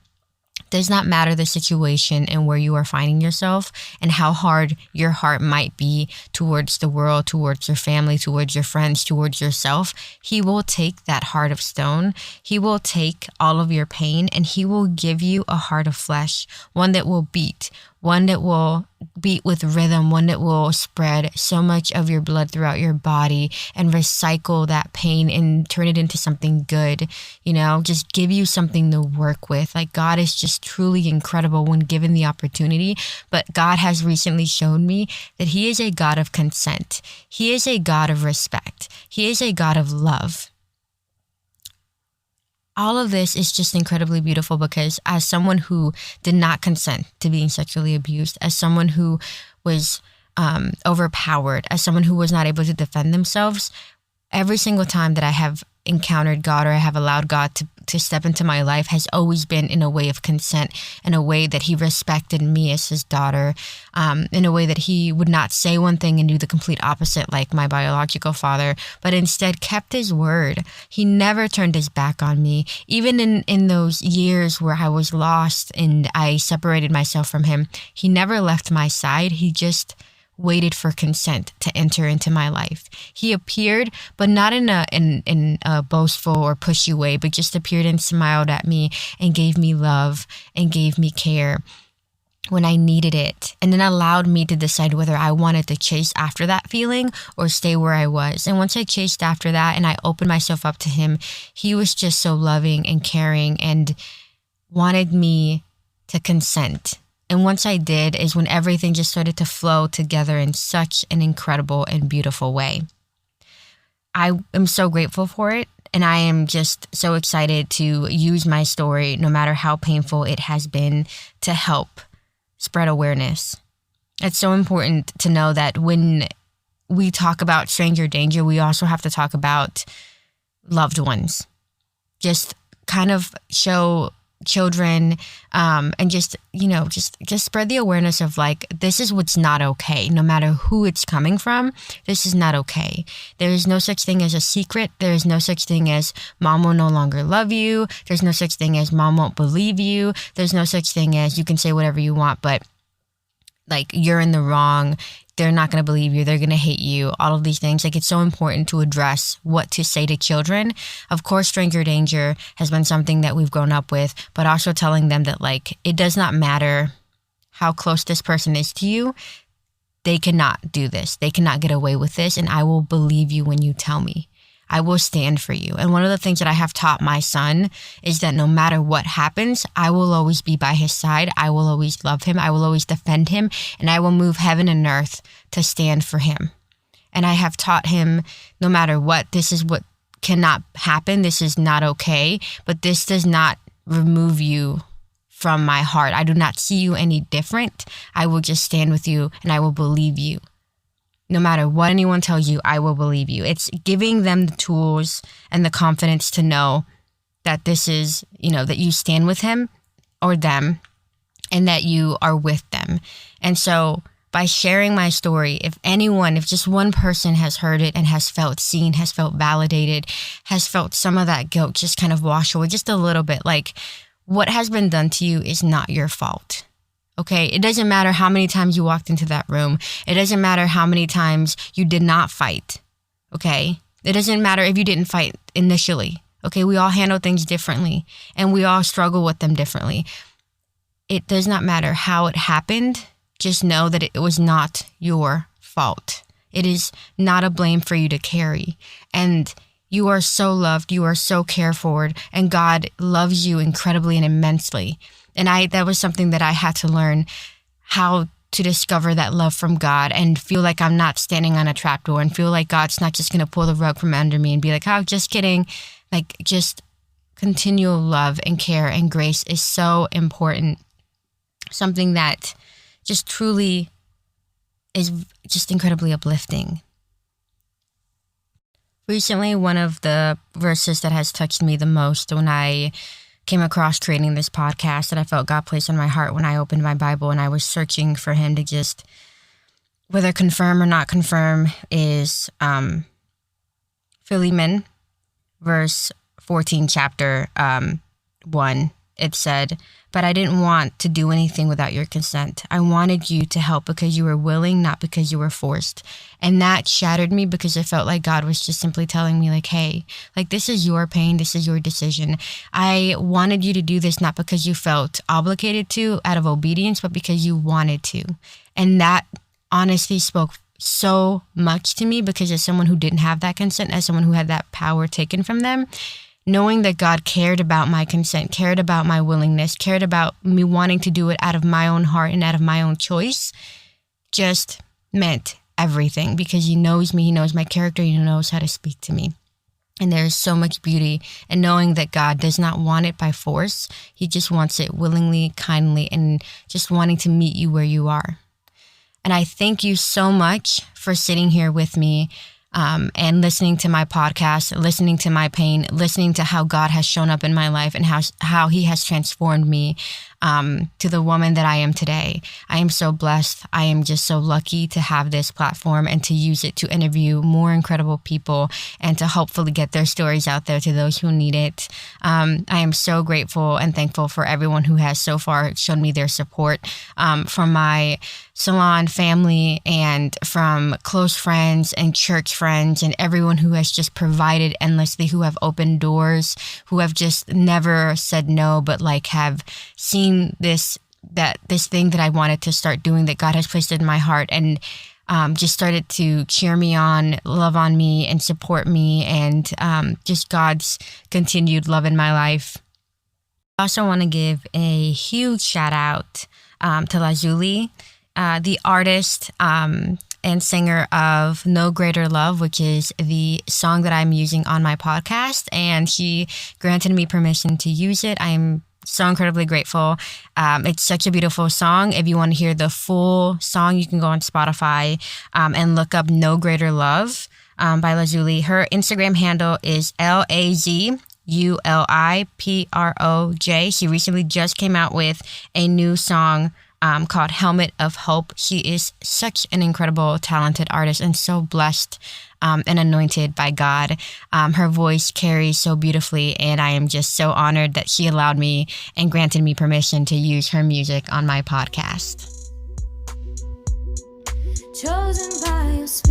Does not matter the situation and where you are finding yourself and how hard your heart might be towards the world, towards your family, towards your friends, towards yourself. He will take that heart of stone. He will take all of your pain and he will give you a heart of flesh, one that will beat with rhythm, one that will spread so much of your blood throughout your body and recycle that pain and turn it into something good, just give you something to work with. Like God is just truly incredible when given the opportunity. But God has recently shown me that he is a God of consent. He is a God of respect. He is a God of love. All of this is just incredibly beautiful because as someone who did not consent to being sexually abused, as someone who was overpowered, as someone who was not able to defend themselves, every single time that I have encountered God or I have allowed God to step into my life has always been in a way of consent, in a way that he respected me as his daughter, in a way that he would not say one thing and do the complete opposite like my biological father, but instead kept his word. He never turned his back on me. Even in those years where I was lost and I separated myself from him, he never left my side. He just waited for consent to enter into my life. He appeared, but not in a boastful or pushy way, but just appeared and smiled at me and gave me love and gave me care when I needed it, and then allowed me to decide whether I wanted to chase after that feeling or stay where I was. And once I chased after that and I opened myself up to him, he was just so loving and caring and wanted me to consent. And once I did is when everything just started to flow together in such an incredible and beautiful way. I am so grateful for it. And I am just so excited to use my story, no matter how painful it has been, to help spread awareness. It's so important to know that when we talk about stranger danger, we also have to talk about loved ones. Just kind of show children and just spread the awareness of like, this is what's not okay. No matter who it's coming from, this is not okay. There is no such thing as a secret. There is no such thing as mom will no longer love you. There's no such thing as mom won't believe you. There's no such thing as you can say whatever you want, but like you're in the wrong. They're not going to believe you. They're going to hate you. All of these things. Like it's so important to address what to say to children. Of course, stranger danger has been something that we've grown up with, but also telling them that like, it does not matter how close this person is to you. They cannot do this. They cannot get away with this. And I will believe you when you tell me. I will stand for you. And one of the things that I have taught my son is that no matter what happens, I will always be by his side. I will always love him. I will always defend him. And I will move heaven and earth to stand for him. And I have taught him no matter what, this is what cannot happen. This is not okay. But this does not remove you from my heart. I do not see you any different. I will just stand with you and I will believe you. No matter what anyone tells you, I will believe you. It's giving them the tools and the confidence to know that this is, that you stand with him or them and that you are with them. And so by sharing my story, if just one person has heard it and has felt seen, has felt validated, has felt some of that guilt just kind of wash away just a little bit, like what has been done to you is not your fault. Okay, it doesn't matter how many times you walked into that room. It doesn't matter how many times you did not fight. Okay, it doesn't matter if you didn't fight initially. Okay, we all handle things differently and we all struggle with them differently. It does not matter how it happened. Just know that it was not your fault. It is not a blame for you to carry. And you are so loved. You are so cared for. And God loves you incredibly and immensely. And that was something that I had to learn, how to discover that love from God and feel like I'm not standing on a trapdoor and feel like God's not just going to pull the rug from under me and be like, oh, just kidding. Like, just continual love and care and grace is so important. Something that just truly is just incredibly uplifting. Recently, one of the verses that has touched me the most when I came across creating this podcast that I felt God placed on my heart when I opened my Bible and I was searching for him to just, whether confirm or not confirm, is Philemon, verse 14, chapter 1. It said, "But I didn't want to do anything without your consent. I wanted you to help because you were willing, not because you were forced." And that shattered me because it felt like God was just simply telling me like, hey, like this is your pain. This is your decision. I wanted you to do this not because you felt obligated to out of obedience, but because you wanted to. And that honestly spoke so much to me because as someone who didn't have that consent, as someone who had that power taken from them, knowing that God cared about my consent, cared about my willingness, cared about me wanting to do it out of my own heart and out of my own choice, just meant everything because he knows me, he knows my character, he knows how to speak to me. And there is so much beauty in knowing that God does not want it by force. He just wants it willingly, kindly, and just wanting to meet you where you are. And I thank you so much for sitting here with me and listening to my podcast, listening to my pain, listening to how God has shown up in my life and how he has transformed me to the woman that I am today. I am so blessed. I am just so lucky to have this platform and to use it to interview more incredible people and to hopefully get their stories out there to those who need it. I am so grateful and thankful for everyone who has so far shown me their support, from my salon family and from close friends and church friends and everyone who has just provided endlessly, who have opened doors, who have just never said no, but like have seen this thing that I wanted to start doing that God has placed in my heart and just started to cheer me on, love on me and support me and just God's continued love in my life. I also want to give a huge shout out to Lazuli, the artist and singer of No Greater Love, which is the song that I'm using on my podcast. And she granted me permission to use it. I am so incredibly grateful. It's such a beautiful song. If you want to hear the full song, you can go on Spotify and look up No Greater Love by Lazuli. Her Instagram handle is LAZULIPROJ. She recently just came out with a new song called Helmet of Hope. She is such an incredible, talented artist and so blessed and anointed by God. Her voice carries so beautifully, and I am just so honored that she allowed me and granted me permission to use her music on my podcast. Chosen by your spirit.